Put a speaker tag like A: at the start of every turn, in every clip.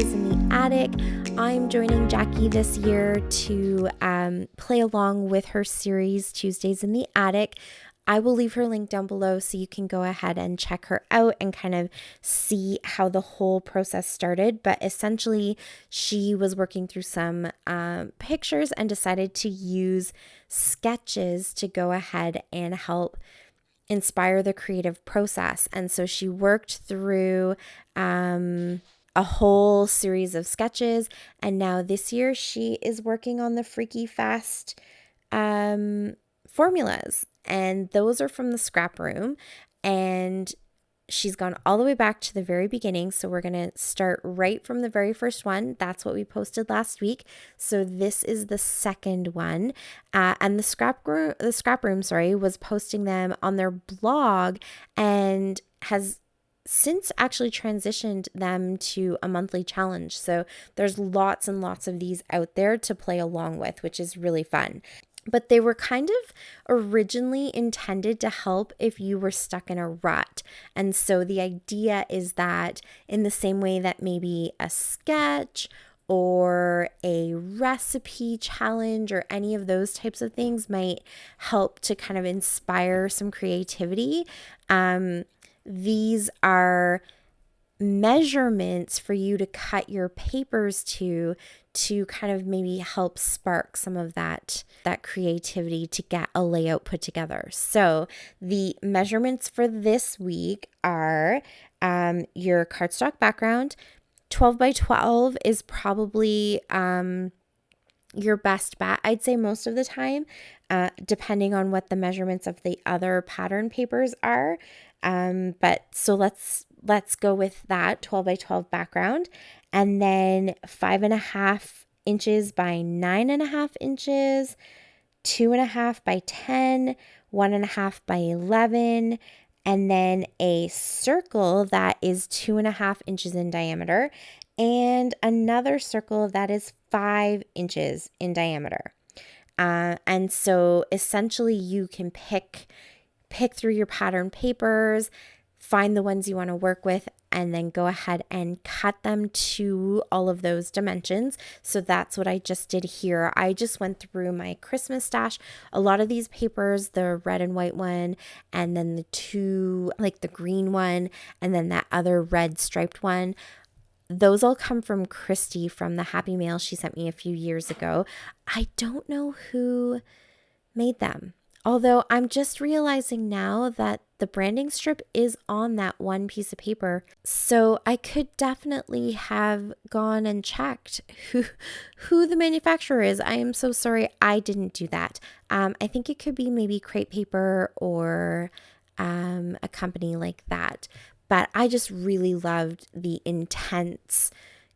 A: Tuesdays in the Attic. I'm joining Jacqie this year to play along with her series Tuesdays in the Attic. I will leave her link down below so you can go ahead and check her out and kind of see how the whole process started. But essentially, she was working through some pictures and decided to use sketches to go ahead and help inspire the creative process. And so she worked through a whole series of sketches, and now this year she is working on the Freaky Fast formulas, and those are from the Scraproom, and she's gone all the way back to the very beginning. So we're going to start right from the very first one. That's what we posted last week. So this is the second one. And the Scraproom, was posting them on their blog and has since actually transitioned them to a monthly challenge. So there's lots and lots of these out there to play along with, which is really fun. But they were kind of originally intended to help if you were stuck in a rut. And so the idea is that in the same way that maybe a sketch or a recipe challenge or any of those types of things might help to kind of inspire some creativity, these are measurements for you to cut your papers to kind of maybe help spark some of that creativity to get a layout put together. So the measurements for this week are your cardstock background. 12 by 12 is probably your best bet, I'd say, most of the time, depending on what the measurements of the other pattern papers are. But so let's go with that 12 by 12 background, and then 5.5 inches by 9.5 inches, 2.5 by 10, 1.5 by 11, and then a circle that is 2.5 inches in diameter, and another circle that is 5 inches in diameter. And so essentially you can pick through your pattern papers, find the ones you want to work with, and then go ahead and cut them to all of those dimensions. So that's what I just did here. I just went through my Christmas stash. A lot of these papers, the red and white one, and then the two, like the green one, and then that other red striped one, those all come from Christy from the Happy Mail she sent me a few years ago. I don't know who made them. Although I'm just realizing now that the branding strip is on that one piece of paper. So I could definitely have gone and checked who the manufacturer is. I am so sorry I didn't do that. I think it could be maybe Crepe Paper or a company like that. But I just really loved the intense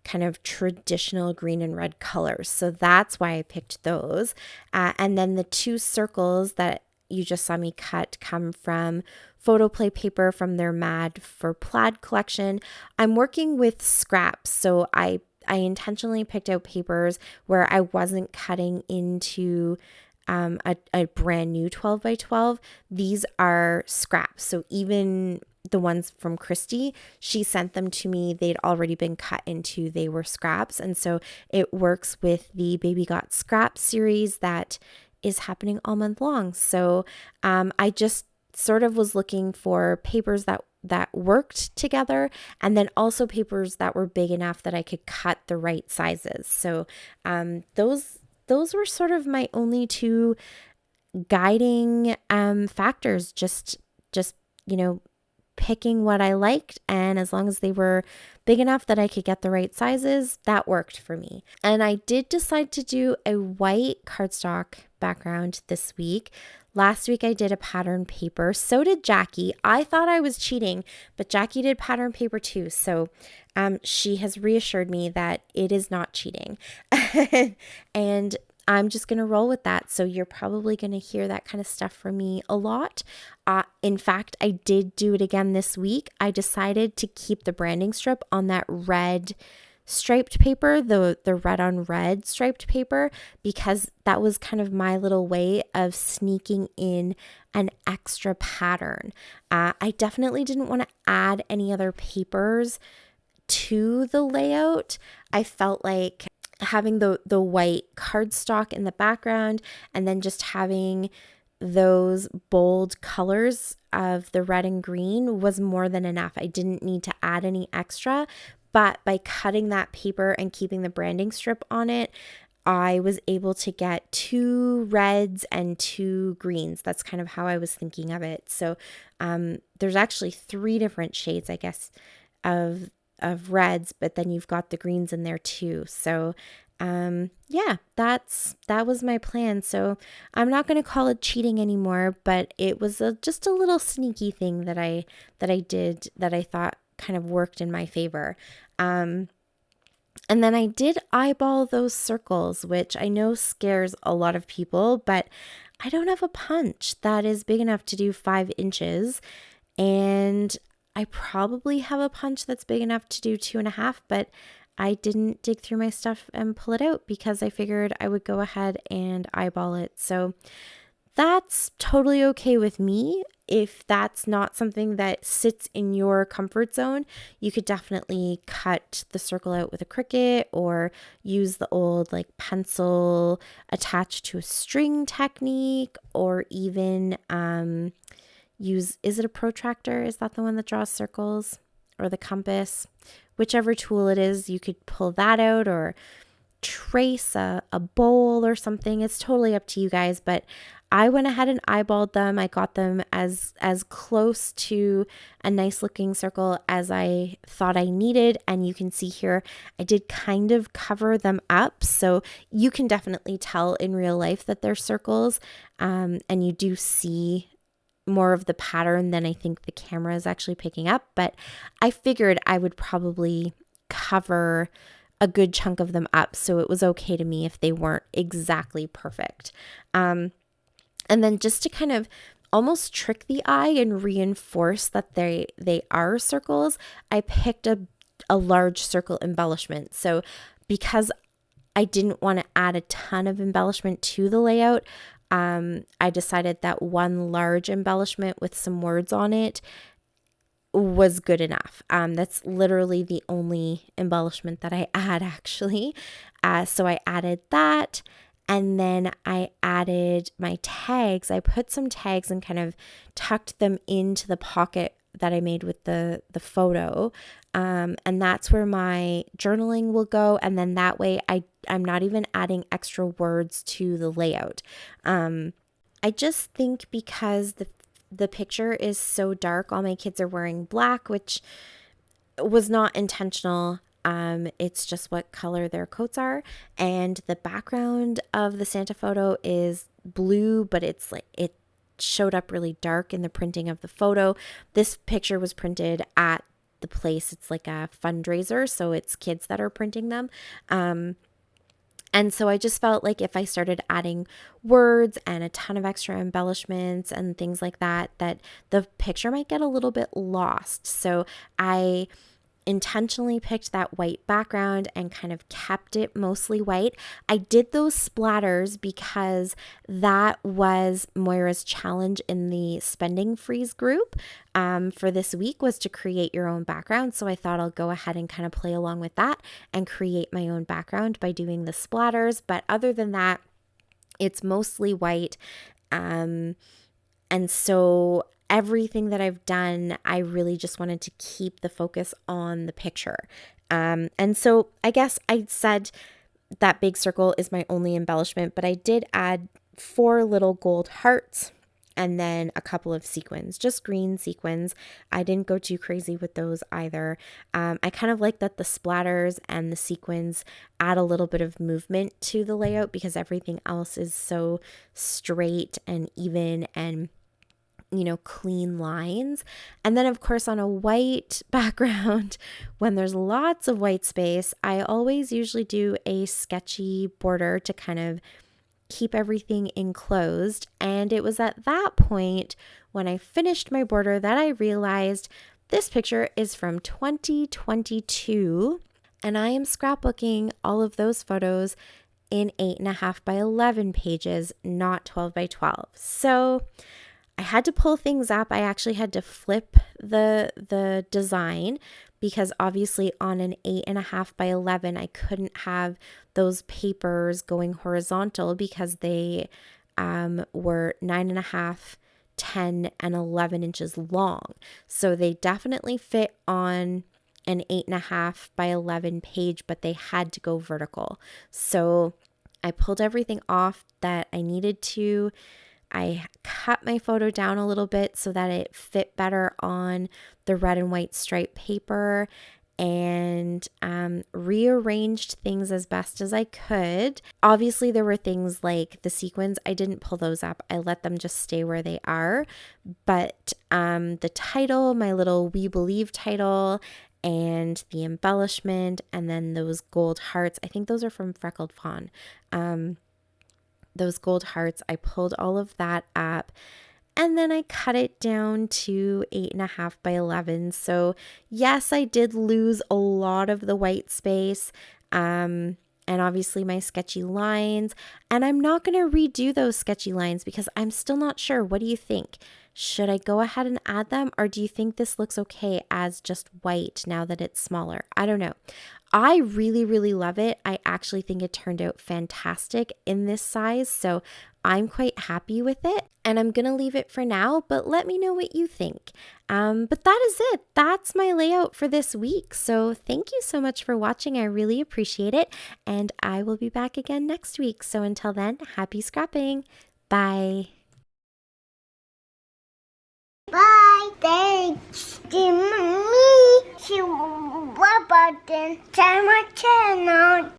A: kind of traditional green and red colors. So that's why I picked those. And then the two circles that you just saw me cut come from Photoplay paper from their Mad for Plaid collection. I'm working with scraps, so I intentionally picked out papers where I wasn't cutting into a brand new 12 by 12. These are scraps. So even the ones from Christy, she sent them to me. They'd already been cut into, they were scraps. And so it works with the Baby Got Scraps series that is happening all month long. So I just sort of was looking for papers that worked together, and then also papers that were big enough that I could cut the right sizes. So those were sort of my only two guiding factors, just picking what I liked, and as long as they were big enough that I could get the right sizes, that worked for me. And I did decide to do a white cardstock background this week. Last week I did a pattern paper. So did Jacqie. I thought I was cheating, but Jacqie did pattern paper too. So she has reassured me that it is not cheating. And I'm just going to roll with that. So you're probably going to hear that kind of stuff from me a lot. In fact, I did do it again this week. I decided to keep the branding strip on that red striped paper, the red on red striped paper, because that was kind of my little way of sneaking in an extra pattern. I definitely didn't want to add any other papers to the layout, I felt like having the white cardstock in the background and then just having those bold colors of the red and green was more than enough. I didn't need to add any extra, but by cutting that paper and keeping the branding strip on it, I was able to get 2 reds and 2 greens. That's kind of how I was thinking of it. So there's actually 3 different shades, I guess, of reds, but then you've got the greens in there too. So yeah, that was my plan. So I'm not going to call it cheating anymore, but it was just a little sneaky thing that I did that I thought kind of worked in my favor. And then I did eyeball those circles, which I know scares a lot of people, but I don't have a punch that is big enough to do 5 inches. And I probably have a punch that's big enough to do 2.5, but I didn't dig through my stuff and pull it out because I figured I would go ahead and eyeball it. So that's totally okay with me. If that's not something that sits in your comfort zone, you could definitely cut the circle out with a Cricut or use the old like pencil attached to a string technique, or even use, is it a protractor? Is that the one that draws circles? Or the compass? Whichever tool it is, you could pull that out or trace a bowl or something. It's totally up to you guys, but I went ahead and eyeballed them. I got them as close to a nice looking circle as I thought I needed. And you can see here, I did kind of cover them up. So you can definitely tell in real life that they're circles. And you do see more of the pattern than I think the camera is actually picking up. But I figured I would probably cover a good chunk of them up. So it was okay to me if they weren't exactly perfect. And then just to kind of almost trick the eye and reinforce that they are circles, I picked a large circle embellishment. So because I didn't want to add a ton of embellishment to the layout, I decided that one large embellishment with some words on it was good enough. That's literally the only embellishment that I add actually. So I added that. And then I added my tags. I put some tags and kind of tucked them into the pocket that I made with the photo. And that's where my journaling will go. And then that way I'm not even adding extra words to the layout. I just think because the picture is so dark, all my kids are wearing black, which was not intentional. It's just what color their coats are. And the background of the Santa photo is blue, but it's like, it showed up really dark in the printing of the photo. This picture was printed at the place. It's like a fundraiser, so it's kids that are printing them. And so I just felt like if I started adding words and a ton of extra embellishments and things like that, that the picture might get a little bit lost. So I intentionally picked that white background and kind of kept it mostly white. I did those splatters because that was Moira's challenge in the spending freeze group for this week, was to create your own background. So I thought I'll go ahead and kind of play along with that and create my own background by doing the splatters. But other than that, it's mostly white. And so everything that I've done, I really just wanted to keep the focus on the picture. And so I guess I said that big circle is my only embellishment, but I did add 4 little gold hearts and then a couple of sequins, just green sequins. I didn't go too crazy with those either. I kind of like that the splatters and the sequins add a little bit of movement to the layout because everything else is so straight and even and clean lines. And then of course on a white background, when there's lots of white space, I always usually do a sketchy border to kind of keep everything enclosed. And it was at that point when I finished my border that I realized this picture is from 2022 and I am scrapbooking all of those photos in 8.5 by 11 pages, not 12 by 12. So I had to pull things up. I actually had to flip the design, because obviously on an 8.5 by 11, I couldn't have those papers going horizontal because they were 9.5, 10, and 11 inches long. So they definitely fit on an 8.5 by 11 page, but they had to go vertical. So I pulled everything off that I needed to. I cut my photo down a little bit so that it fit better on the red and white stripe paper, and rearranged things as best as I could. Obviously, there were things like the sequins. I didn't pull those up. I let them just stay where they are. But the title, my little We Believe title, and the embellishment, and then those gold hearts. I think those are from Freckled Fawn. Those gold hearts, I pulled all of that up, and then I cut it down to 8.5 by 11. So yes, I did lose a lot of the white space, and obviously my sketchy lines. And I'm not going to redo those sketchy lines because I'm still not sure. What do you think? Should I go ahead and add them, or do you think this looks okay as just white now that it's smaller? I don't know. I really, really love it. I actually think it turned out fantastic in this size, so I'm quite happy with it. And I'm going to leave it for now, but let me know what you think. But that is it. That's my layout for this week. So thank you so much for watching. I really appreciate it. And I will be back again next week. So until then, happy scrapping. Bye.
B: Bye. Thanks to me. To my channel.